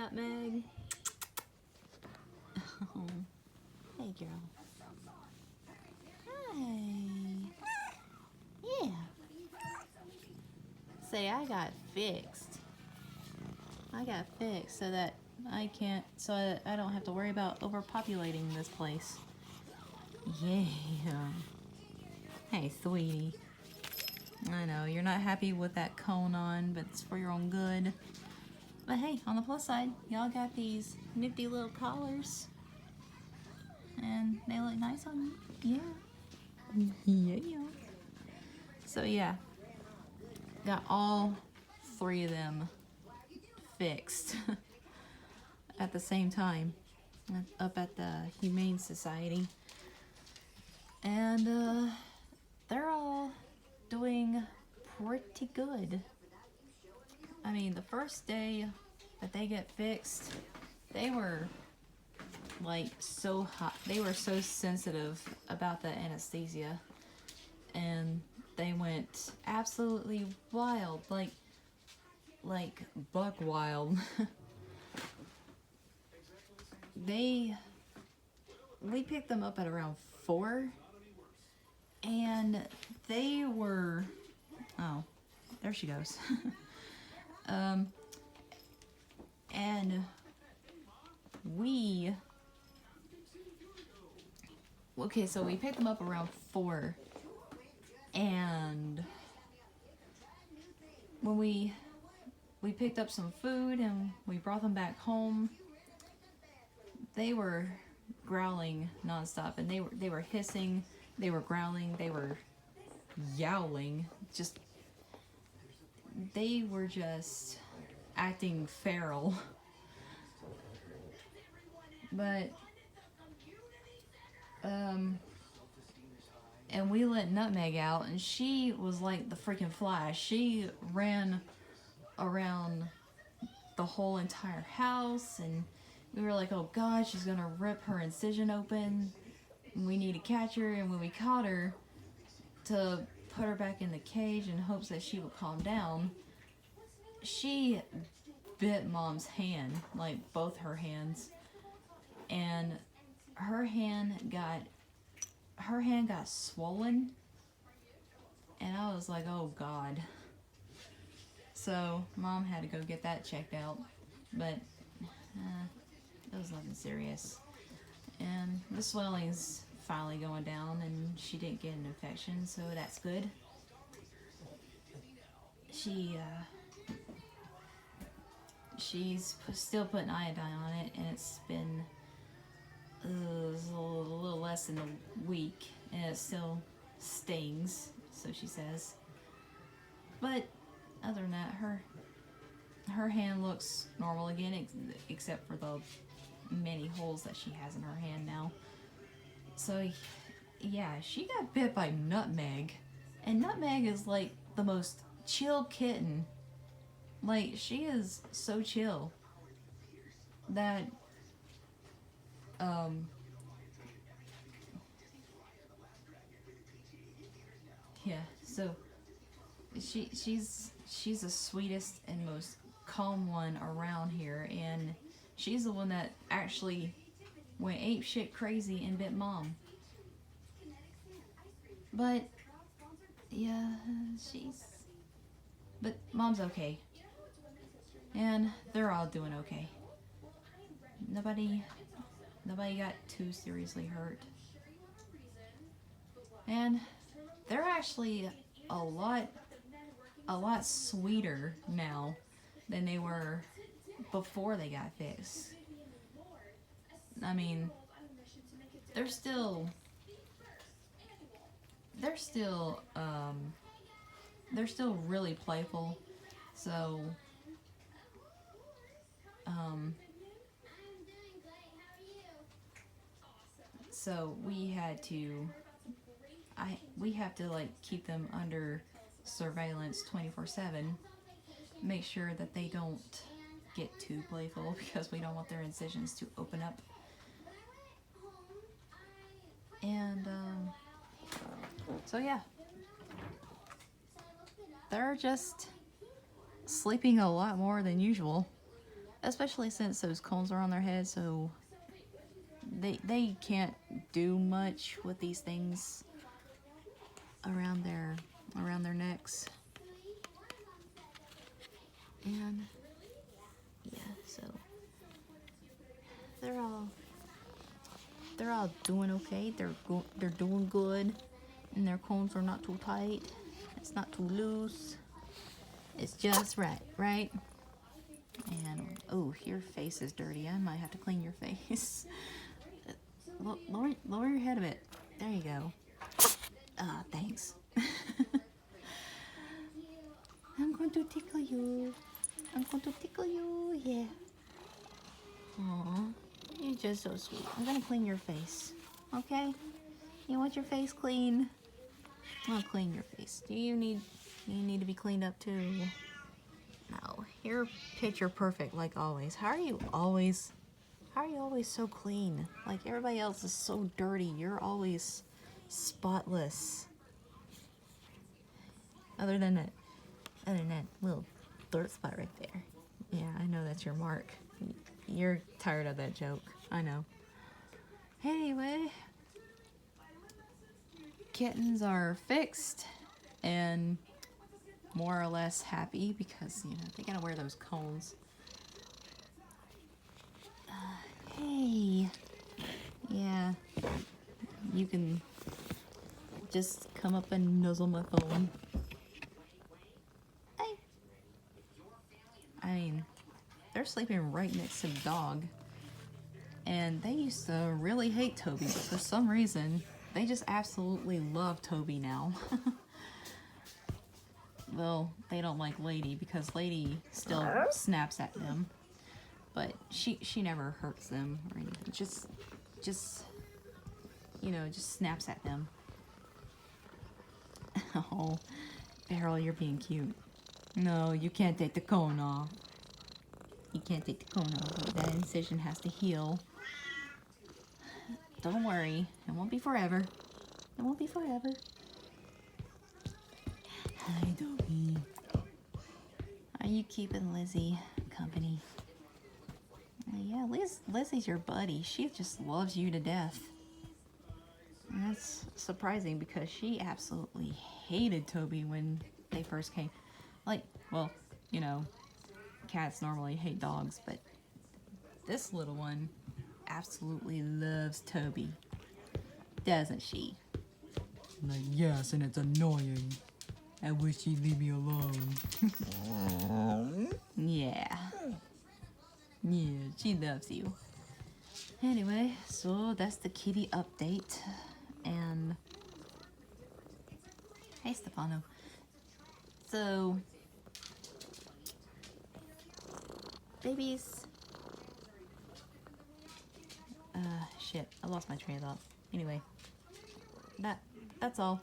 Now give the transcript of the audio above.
Nutmeg. Oh, hey, girl. Hi. Yeah. Say, I got fixed. So that so that I don't have to worry about overpopulating this place. Yeah. Hey, sweetie. I know, you're not happy with that cone on, but it's for your own good. But hey, on the plus side, y'all got these nifty little collars. And they look nice on you. Yeah. Yeah. So yeah, got all 3 of them fixed at the same time up at the Humane Society. And they're all doing pretty good. I mean, the first day that they get fixed, they were like so hot. They were so sensitive about the anesthesia, and they went absolutely wild, like buck wild. We picked them up at around 4, and they were, oh, there she goes. And okay, so we picked them up around 4, and when we picked up some food and we brought them back home, they were growling nonstop, and they were hissing, they were growling, they were yowling, they were just acting feral. But and we let Nutmeg out, and she was like the freaking Flash. She ran around the whole entire house, and we were like, oh god, she's gonna rip her incision open. We need to catch her. And when we caught her, to put her back in the cage in hopes that she would calm down, she bit Mom's hand, like both her hands, and her hand got swollen, and I was like, oh god. So Mom had to go get that checked out, but it was nothing serious, and the swelling's finally going down, and she didn't get an infection, so that's good. She's still putting iodine on it, and it's been a little less than a week, and it still stings, so she says. But other than that, her hand looks normal again, except for the many holes that she has in her hand now. So yeah, she got bit by Nutmeg, and Nutmeg is like the most chill kitten. Like, she is so chill that yeah, so she's the sweetest and most calm one around here, and she's the one that actually went ape shit crazy and bit Mom. But yeah, but Mom's okay, and they're all doing okay. Nobody got too seriously hurt, and they're actually a lot sweeter now than they were before they got fixed. I mean, they're still really playful, so we have to like keep them under surveillance 24/7, make sure that they don't get too playful, because we don't want their incisions to open up. And so yeah, they're just sleeping a lot more than usual. especially since those cones are on their head, so they can't do much with these things around their necks. And yeah, so they're all doing okay. They're doing good, and their cones are not too tight. It's not too loose. It's just right, right? And oh, your face is dirty. I might have to clean your face. Lower your head a bit. There you go. Thanks. I'm going to tickle you. I'm going to tickle you. Yeah. Aw, you're just so sweet. I'm gonna clean your face. Okay? You want your face clean? I'll clean your face. Do you need to be cleaned up too? No, you're picture perfect like always. How are you always so clean? Like everybody else is so dirty. You're always spotless. Other than that little dirt spot right there. Yeah, I know that's your mark. You're tired of that joke. I know. Anyway, kittens are fixed and more or less happy because, you know, they gotta wear those cones. Hey. Yeah. You can just come up and nuzzle my phone. Hey. I mean, they're sleeping right next to the dog. And they used to really hate Toby, but for some reason, they just absolutely love Toby now. Well, they don't like Lady because Lady still snaps at them, but she never hurts them or anything. Just you know, just snaps at them. Oh, Beryl, you're being cute. No, you can't take the cone off. You can't take the cone off. That incision has to heal. Don't worry, it won't be forever. It won't be forever. Hi, Toby. Are you keeping Lizzie company? Yeah, Lizzie's your buddy. She just loves you to death. And that's surprising because she absolutely hated Toby when they first came. Like, well, you know, cats normally hate dogs, but this little one absolutely loves Toby. Doesn't she? Like, yes, and it's annoying. I wish she'd leave me alone. Yeah. Yeah, she loves you. Anyway, so that's the kitty update. And hey, Stefano. So, babies. Shit, I lost my train of thought. Anyway, that's all.